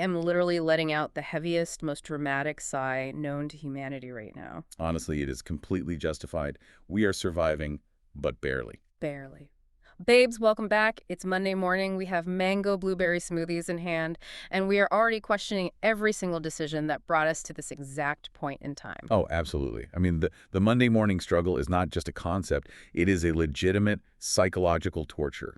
am literally letting out the heaviest, most dramatic sigh known to humanity right now. Honestly, it is completely justified. We are surviving, but barely. Barely. Babes, welcome back. It's Monday morning. We have mango blueberry smoothies in hand, and we are already questioning every single decision that brought us to this exact point in time. Oh, absolutely. I mean, the Monday morning struggle is not just a concept. It is a legitimate psychological torture.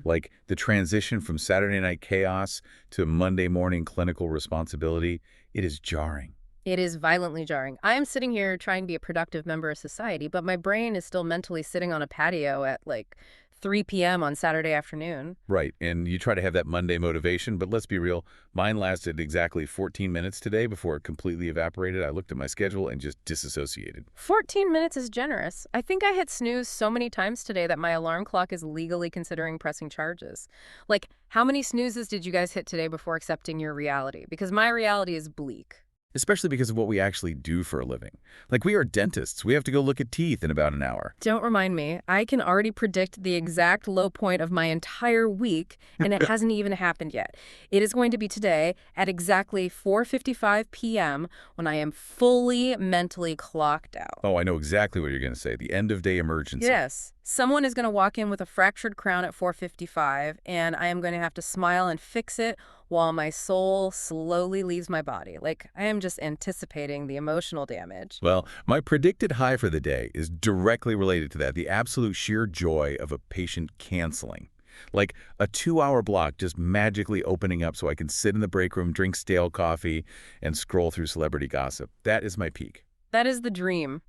Like the transition from Saturday night chaos to Monday morning clinical responsibility, it is jarring. It is violently jarring. I am sitting here trying to be a productive member of society, but my brain is still mentally sitting on a patio at like 3 p.m. on Saturday afternoon. Right, and you try to have that Monday motivation, but let's be real, mine lasted exactly 14 minutes today before it completely evaporated. I looked at my schedule and just disassociated. 14 minutes is generous. I think I hit snooze so many times today that my alarm clock is legally considering pressing charges. Like, how many snoozes did you guys hit today before accepting your reality? Because my reality is bleak. Especially because of what we actually do for a living. Like, we are dentists. We have to go look at teeth in about an hour. Don't remind me. I can already predict the exact low point of my entire week, and it hasn't even happened yet. It is going to be today at exactly 4:55 p.m. when I am fully mentally clocked out. Oh, I know exactly what you're going to say. The end-of-day emergency. Yes. Someone is going to walk in with a fractured crown at 4:55, and I am going to have to smile and fix it while my soul slowly leaves my body. Like, I am just anticipating the emotional damage. Well, my predicted high for the day is directly related to that, the absolute sheer joy of a patient canceling. Like a 2-hour block just magically opening up so I can sit in the break room, drink stale coffee, and scroll through celebrity gossip. That is my peak. That is the dream.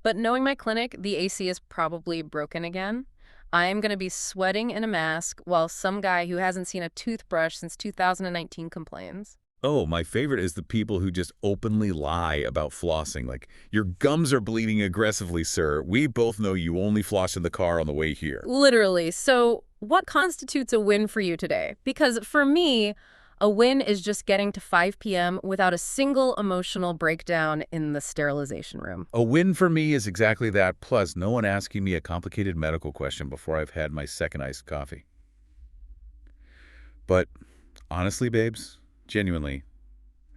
But knowing my clinic, the AC is probably broken again. I am going to be sweating in a mask while some guy who hasn't seen a toothbrush since 2019 complains. Oh, my favorite is the people who just openly lie about flossing. Like, your gums are bleeding aggressively, sir. We both know you only floss in the car on the way here. Literally. So what constitutes a win for you today? Because for me, a win is just getting to 5 p.m. without a single emotional breakdown in the sterilization room. A win for me is exactly that, plus no one asking me a complicated medical question before I've had my second iced coffee. But honestly, babes, genuinely,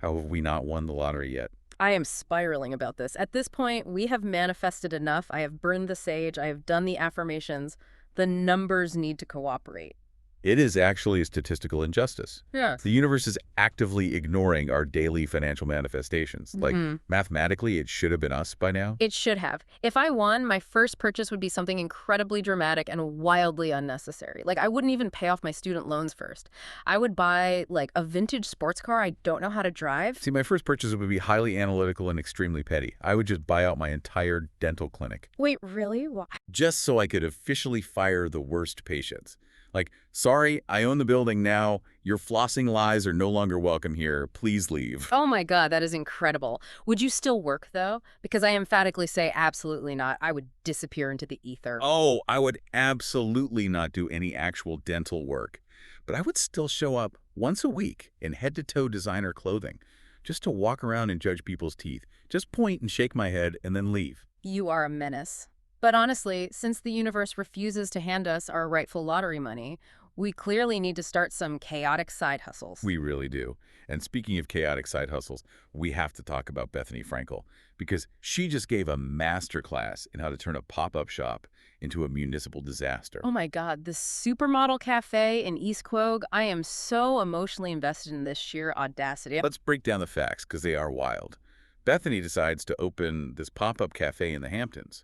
how have we not won the lottery yet? I am spiraling about this. At this point, we have manifested enough. I have burned the sage. I have done the affirmations. The numbers need to cooperate. It is actually a statistical injustice. Yeah. The universe is actively ignoring our daily financial manifestations. Like, mathematically, it should have been us by now. It should have. If I won, my first purchase would be something incredibly dramatic and wildly unnecessary. Like, I wouldn't even pay off my student loans first. I would buy, like, a vintage sports car I don't know how to drive. See, my first purchase would be highly analytical and extremely petty. I would just buy out my entire dental clinic. Wait, really? Why? Just so I could officially fire the worst patients. Like, sorry, I own the building now. Your flossing lies are no longer welcome here. Please leave. Oh my God, that is incredible. Would you still work, though? Because I emphatically say absolutely not. I would disappear into the ether. Oh, I would absolutely not do any actual dental work. But I would still show up once a week in head-to-toe designer clothing, just to walk around and judge people's teeth. Just point and shake my head and then leave. You are a menace. But honestly, since the universe refuses to hand us our rightful lottery money, we clearly need to start some chaotic side hustles. We really do. And speaking of chaotic side hustles, we have to talk about Bethany Frankel, because she just gave a masterclass in how to turn a pop-up shop into a municipal disaster. Oh my God, the supermodel cafe in East Quogue, I am so emotionally invested in this sheer audacity. Let's break down the facts, because they are wild. Bethany decides to open this pop-up cafe in the Hamptons,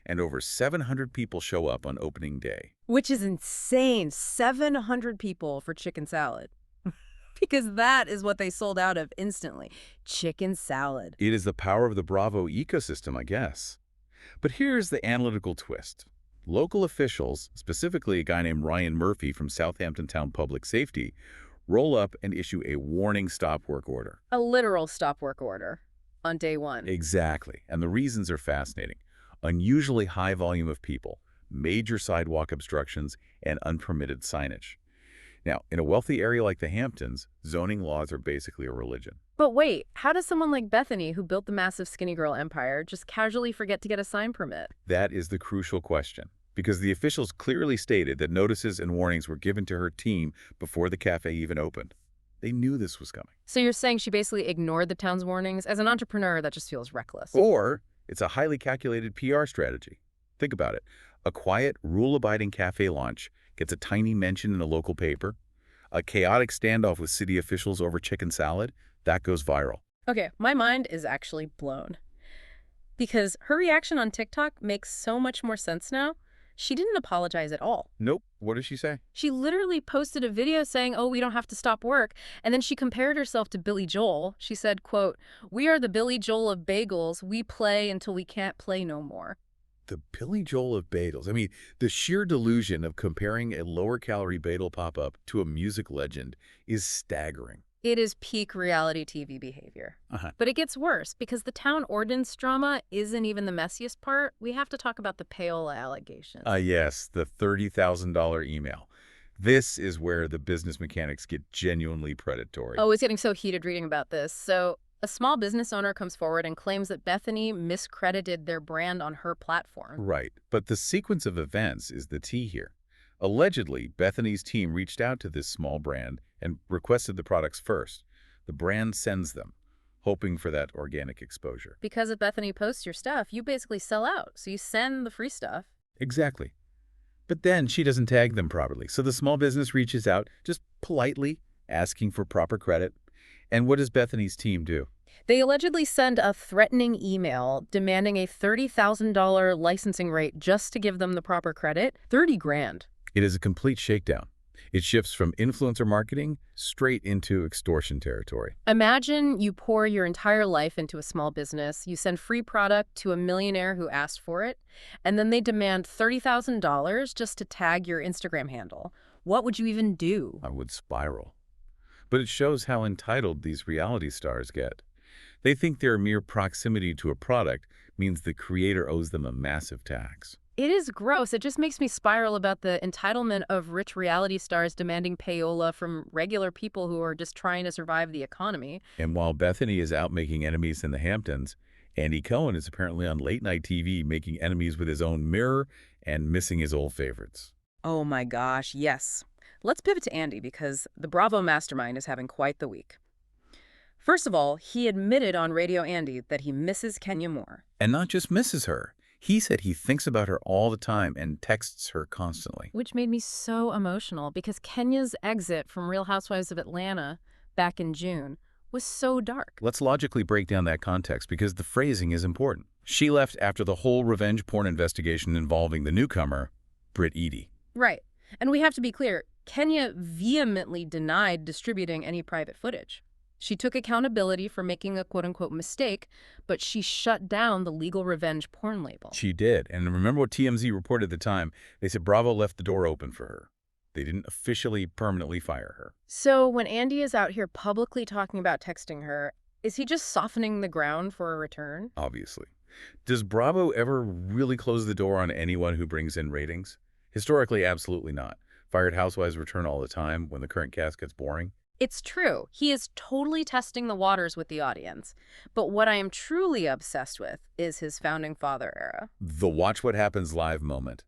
and over 700 people show up on opening day. Which is insane. 700 people for chicken salad. Because that is what they sold out of instantly. Chicken salad. It is the power of the Bravo ecosystem, I guess. But here's the analytical twist. Local officials, specifically a guy named Ryan Murphy from Southampton Town Public Safety, roll up and issue a warning stop work order. A literal stop work order on day one. Exactly. And the reasons are fascinating. Unusually high volume of people, major sidewalk obstructions, and unpermitted signage. Now, in a wealthy area like the Hamptons, zoning laws are basically a religion. But wait, how does someone like Bethany, who built the massive skinny girl empire, just casually forget to get a sign permit? That is the crucial question, because the officials clearly stated that notices and warnings were given to her team before the cafe even opened. They knew this was coming. So you're saying she basically ignored the town's warnings? As an entrepreneur, that just feels reckless. Or it's a highly calculated PR strategy. Think about it. A quiet, rule-abiding cafe launch gets a tiny mention in a local paper. A chaotic standoff with city officials over chicken salad, that goes viral. Okay, my mind is actually blown. Because her reaction on TikTok makes so much more sense now. She didn't apologize at all. Nope. What does she say? She literally posted a video saying, oh, we don't have to stop work. And then she compared herself to Billy Joel. She said, quote, "We are the Billy Joel of bagels. We play until we can't play no more." The Billy Joel of bagels. I mean, the sheer delusion of comparing a lower-calorie bagel pop-up to a music legend is staggering. It is peak reality TV behavior. But it gets worse because the town ordinance drama isn't even the messiest part. We have to talk about the payola allegations. Yes, the $30,000 email. This is where the business mechanics get genuinely predatory. Oh, it's getting so heated reading about this. So a small business owner comes forward and claims that Bethany miscredited their brand on her platform. Right, but the sequence of events is the T here. Allegedly, Bethany's team reached out to this small brand and requested the products first. The brand sends them, hoping for that organic exposure. Because if Bethany posts your stuff, you basically sell out. So you send the free stuff. Exactly. But then she doesn't tag them properly, so the small business reaches out, just politely, asking for proper credit. And what does Bethany's team do? They allegedly send a threatening email demanding a $30,000 licensing rate just to give them the proper credit. 30 grand. It is a complete shakedown. It shifts from influencer marketing straight into extortion territory. Imagine you pour your entire life into a small business, you send free product to a millionaire who asked for it, and then they demand $30,000 just to tag your Instagram handle. What would you even do? I would spiral. But it shows how entitled these reality stars get. They think their mere proximity to a product means the creator owes them a massive tax. It is gross. It just makes me spiral about the entitlement of rich reality stars demanding payola from regular people who are just trying to survive the economy. And while Bethany is out making enemies in the Hamptons, Andy Cohen is apparently on late-night TV making enemies with his own mirror and missing his old favorites. Oh my gosh, yes. Let's pivot to Andy because the Bravo mastermind is having quite the week. First of all, he admitted on Radio Andy that he misses Kenya more. And not just misses her. He said he thinks about her all the time and texts her constantly. Which made me so emotional because Kenya's exit from Real Housewives of Atlanta back in June was so dark. Let's logically break down that context because the phrasing is important. She left after the whole revenge porn investigation involving the newcomer, Britt Eady. Right. And we have to be clear, Kenya vehemently denied distributing any private footage. She took accountability for making a quote-unquote mistake, but she shut down the legal revenge porn label. She did. And remember what TMZ reported at the time? They said Bravo left the door open for her. They didn't officially permanently fire her. So when Andy is out here publicly talking about texting her, is he just softening the ground for a return? Obviously. Does Bravo ever really close the door on anyone who brings in ratings? Historically, absolutely not. Fired housewives return all the time when the current cast gets boring. It's true. He is totally testing the waters with the audience. But what I am truly obsessed with is his Founding Father era. The Watch What Happens Live moment.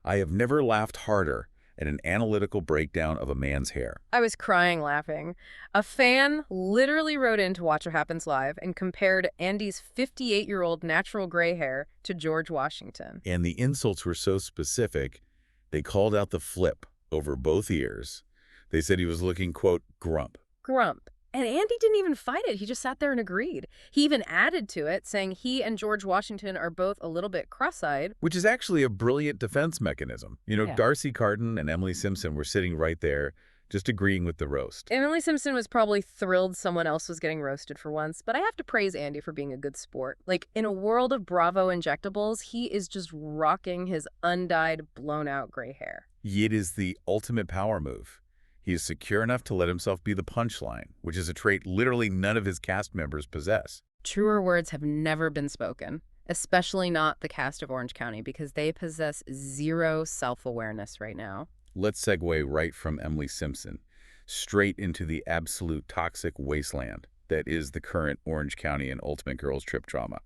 I have never laughed harder at an analytical breakdown of a man's hair. I was crying laughing. A fan literally wrote in to Watch What Happens Live and compared Andy's 58-year-old natural gray hair to George Washington. And the insults were so specific, they called out the flip over both ears. They said he was looking, quote, grump. Grump. And Andy didn't even fight it. He just sat there and agreed. He even added to it, saying he and George Washington are both a little bit cross-eyed. Which is actually a brilliant defense mechanism. You know, Yeah. Darcy Carden and Emily Simpson were sitting right there, just agreeing with the roast. Emily Simpson was probably thrilled someone else was getting roasted for once, but I have to praise Andy for being a good sport. Like, in a world of Bravo injectables, he is just rocking his undyed, blown-out gray hair. It is the ultimate power move. He is secure enough to let himself be the punchline, which is a trait literally none of his cast members possess. Truer words have never been spoken, especially not the cast of Orange County, because they possess zero self-awareness right now. Let's segue right from Emily Simpson, straight into the absolute toxic wasteland that is the current Orange County and Ultimate Girls Trip drama.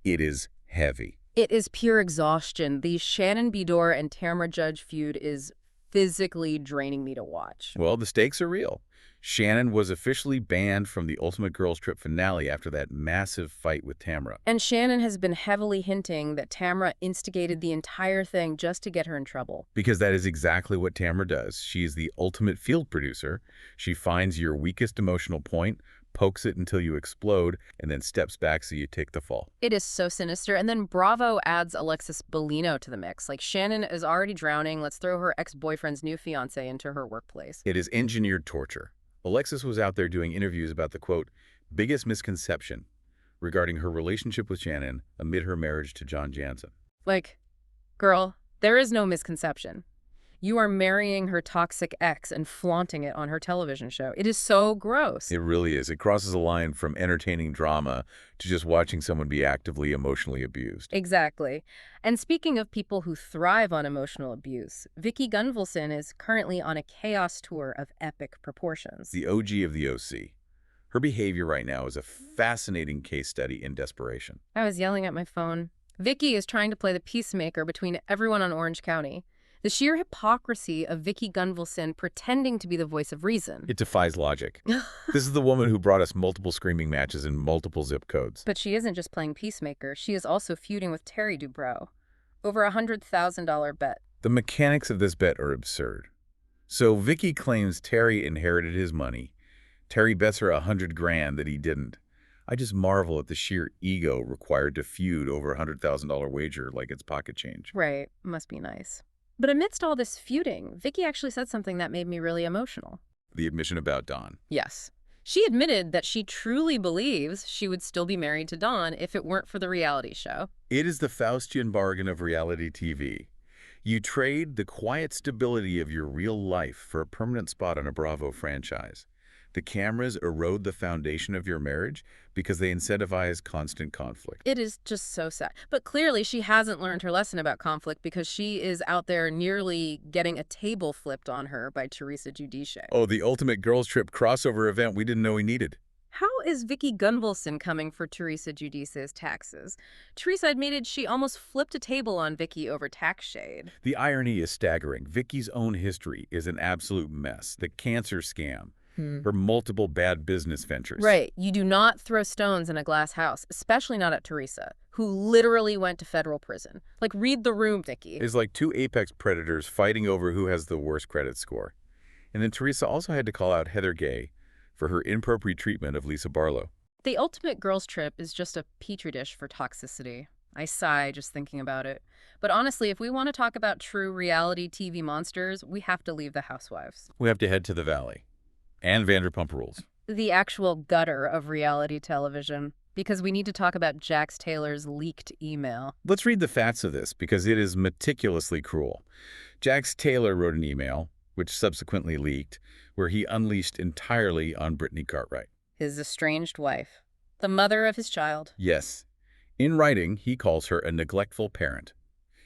It is heavy. It is pure exhaustion. The Shannon Beador and Tamra Judge feud is physically draining me to watch. Well, the stakes are real. Shannon was officially banned from the Ultimate Girls Trip finale after that massive fight with Tamra. And Shannon has been heavily hinting that Tamra instigated the entire thing just to get her in trouble. Because that is exactly what Tamra does. She is the ultimate field producer. She finds your weakest emotional point, pokes it until you explode, and then steps back so you take the fall. It is so sinister. And then Bravo adds Alexis Bellino to the mix. Like, Shannon is already drowning. Let's throw her ex-boyfriend's new fiancé into her workplace. It is engineered torture. Alexis was out there doing interviews about the, quote, biggest misconception regarding her relationship with Shannon amid her marriage to John Jansen. Like, girl, there is no misconception. You are marrying her toxic ex and flaunting it on her television show. It is so gross. It really is. It crosses a line from entertaining drama to just watching someone be actively emotionally abused. Exactly. And speaking of people who thrive on emotional abuse, Vicki Gunvalson is currently on a chaos tour of epic proportions. The OG of the OC. Her behavior right now is a fascinating case study in desperation. I was yelling at my phone. Vicki is trying to play the peacemaker between everyone on Orange County. The sheer hypocrisy of Vicki Gunvalson pretending to be the voice of reason. It defies logic. This is the woman who brought us multiple screaming matches in multiple zip codes. But she isn't just playing peacemaker. She is also feuding with Terry Dubrow. Over a $100,000 bet. The mechanics of this bet are absurd. So Vicki claims Terry inherited his money. Terry bets her $100,000 that he didn't. I just marvel at the sheer ego required to feud over a $100,000 wager like it's pocket change. Right. Must be nice. But amidst all this feuding, Vicki actually said something that made me really emotional. The admission about Don. Yes. She admitted that she truly believes she would still be married to Don if it weren't for the reality show. It is the Faustian bargain of reality TV. You trade the quiet stability of your real life for a permanent spot on a Bravo franchise. The cameras erode the foundation of your marriage because they incentivize constant conflict. It is just so sad. But clearly she hasn't learned her lesson about conflict because she is out there nearly getting a table flipped on her by Teresa Giudice. Oh, the Ultimate Girls Trip crossover event we didn't know we needed. How is Vicki Gunvalson coming for Teresa Giudice's taxes? Teresa admitted she almost flipped a table on Vicki over tax shade. The irony is staggering. Vicki's own history is an absolute mess. The cancer scam. Her multiple bad business ventures. Right. You do not throw stones in a glass house, especially not at Teresa, who literally went to federal prison. Like, read the room, Vicki. It's like two apex predators fighting over who has the worst credit score. And then Teresa also had to call out Heather Gay for her inappropriate treatment of Lisa Barlow. The Ultimate Girls Trip is just a petri dish for toxicity. I sigh just thinking about it. But honestly, if we want to talk about true reality TV monsters, we have to leave the housewives. We have to head to the Valley. And Vanderpump Rules. The actual gutter of reality television. Because we need to talk about Jax Taylor's leaked email. Let's read the facts of this, because it is meticulously cruel. Jax Taylor wrote an email, which subsequently leaked, where he unleashed entirely on Brittany Cartwright. His estranged wife. The mother of his child. Yes. In writing, he calls her a neglectful parent.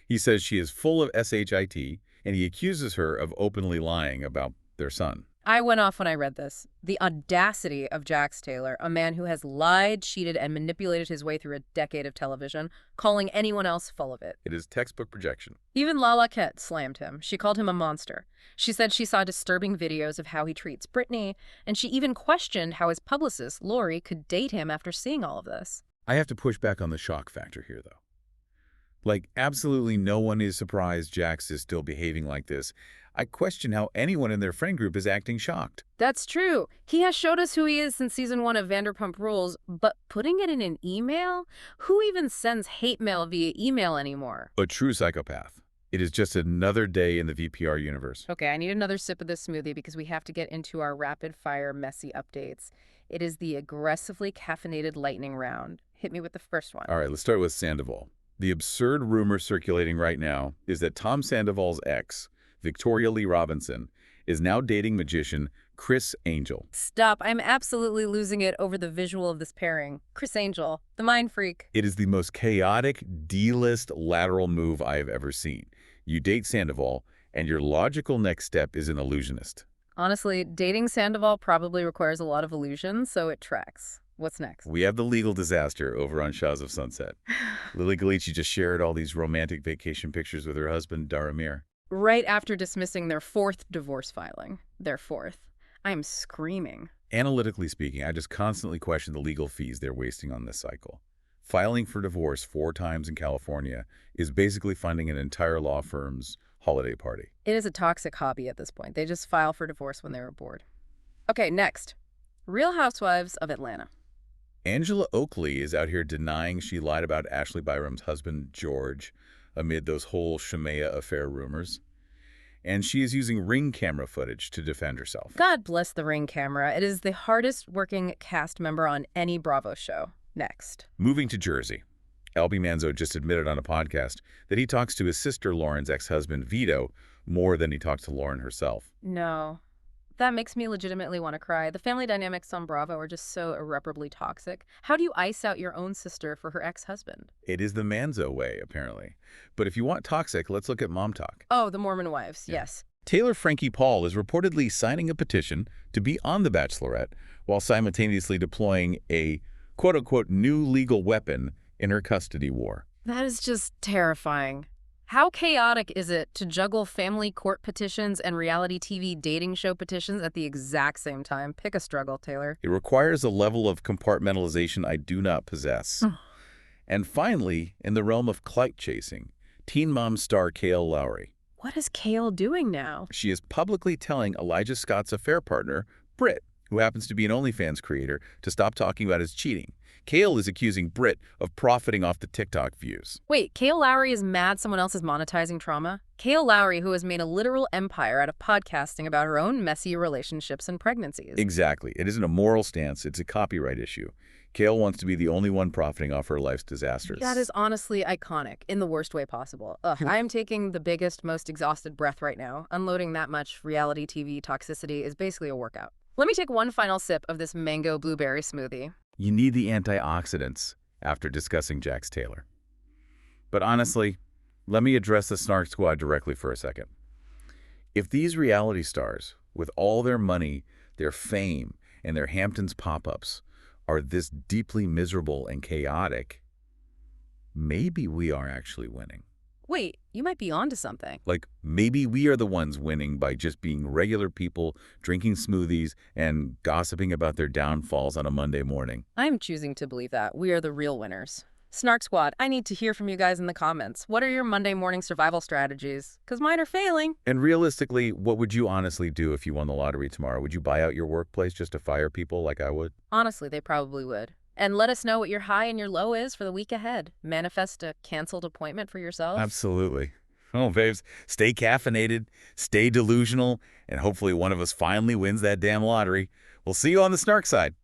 He says she is full of shit, and he accuses her of openly lying about their son. I went off when I read this. The audacity of Jax Taylor, a man who has lied, cheated, and manipulated his way through a decade of television, calling anyone else full of it. It is textbook projection. Even Lala Kett slammed him. She called him a monster. She said she saw disturbing videos of how he treats Brittany, and she even questioned how his publicist, Lori, could date him after seeing all of this. I have to push back on the shock factor here, though. Like, absolutely no one is surprised Jax is still behaving like this. I question how anyone in their friend group is acting shocked. That's true. He has showed us who he is since season 1 of Vanderpump Rules, but putting it in an email? Who even sends hate mail via email anymore? A true psychopath. It is just another day in the VPR universe. Okay, I need another sip of this smoothie because we have to get into our rapid-fire messy updates. It is the aggressively caffeinated lightning round. Hit me with the first one. All right, let's start with Sandoval. The absurd rumor circulating right now is that Tom Sandoval's ex, Victoria Lee Robinson, is now dating magician Criss Angel. Stop. I'm absolutely losing it over the visual of this pairing. Criss Angel, the mind freak. It is the most chaotic, D-list lateral move I have ever seen. You date Sandoval, and your logical next step is an illusionist. Honestly, dating Sandoval probably requires a lot of illusions, so it tracks. What's next? We have the legal disaster over on Shahs of Sunset. Lily Ghalichi just shared all these romantic vacation pictures with her husband, Daramir. Right after dismissing their 4th divorce filing. Their 4th. I am screaming. Analytically speaking, I just constantly question the legal fees they're wasting on this cycle. Filing for divorce 4 times in California is basically funding an entire law firm's holiday party. It is a toxic hobby at this point. They just file for divorce when they were bored. Okay, next. Real Housewives of Atlanta. Angela Oakley is out here denying she lied about Ashley Byram's husband, George, amid those whole Shemaya affair rumors. And she is using Ring camera footage to defend herself. God bless the Ring camera. It is the hardest working cast member on any Bravo show. Next. Moving to Jersey. Albie Manzo just admitted on a podcast that he talks to his sister Lauren's ex-husband, Vito, more than he talks to Lauren herself. No. That makes me legitimately want to cry. The family dynamics on Bravo are just so irreparably toxic. How do you ice out your own sister for her ex-husband? It is the Manzo way, apparently. But if you want toxic, let's look at mom talk. Oh, the Mormon wives, yes. Taylor Frankie Paul is reportedly signing a petition to be on The Bachelorette while simultaneously deploying a quote-unquote new legal weapon in her custody war. That is just terrifying. How chaotic is it to juggle family court petitions and reality TV dating show petitions at the exact same time? Pick a struggle, Taylor. It requires a level of compartmentalization I do not possess. And finally, in the realm of clout chasing, Teen Mom star Kail Lowry. What is Kail doing now? She is publicly telling Elijah Scott's affair partner, Britt, who happens to be an OnlyFans creator, to stop talking about his cheating. Kail is accusing Britt of profiting off the TikTok views. Wait, Kail Lowry is mad someone else is monetizing trauma? Kail Lowry, who has made a literal empire out of podcasting about her own messy relationships and pregnancies. Exactly. It isn't a moral stance, it's a copyright issue. Kail wants to be the only one profiting off her life's disasters. That is honestly iconic, in the worst way possible. Ugh, I am taking the biggest, most exhausted breath right now. Unloading that much reality TV toxicity is basically a workout. Let me take one final sip of this mango blueberry smoothie. You need the antioxidants after discussing Jax Taylor. But honestly, let me address the Snark Squad directly for a second. If these reality stars, with all their money, their fame, and their Hamptons pop-ups, are this deeply miserable and chaotic, maybe we are actually winning. Wait, you might be onto something. Like, maybe we are the ones winning by just being regular people, drinking smoothies, and gossiping about their downfalls on a Monday morning. I'm choosing to believe that. We are the real winners. Snark Squad, I need to hear from you guys in the comments. What are your Monday morning survival strategies? Because mine are failing. And realistically, what would you honestly do if you won the lottery tomorrow? Would you buy out your workplace just to fire people like I would? Honestly, they probably would. And let us know what your high and your low is for the week ahead. Manifest a canceled appointment for yourself. Absolutely. Oh, babes, stay caffeinated, stay delusional, and hopefully one of us finally wins that damn lottery. We'll see you on the Snark side.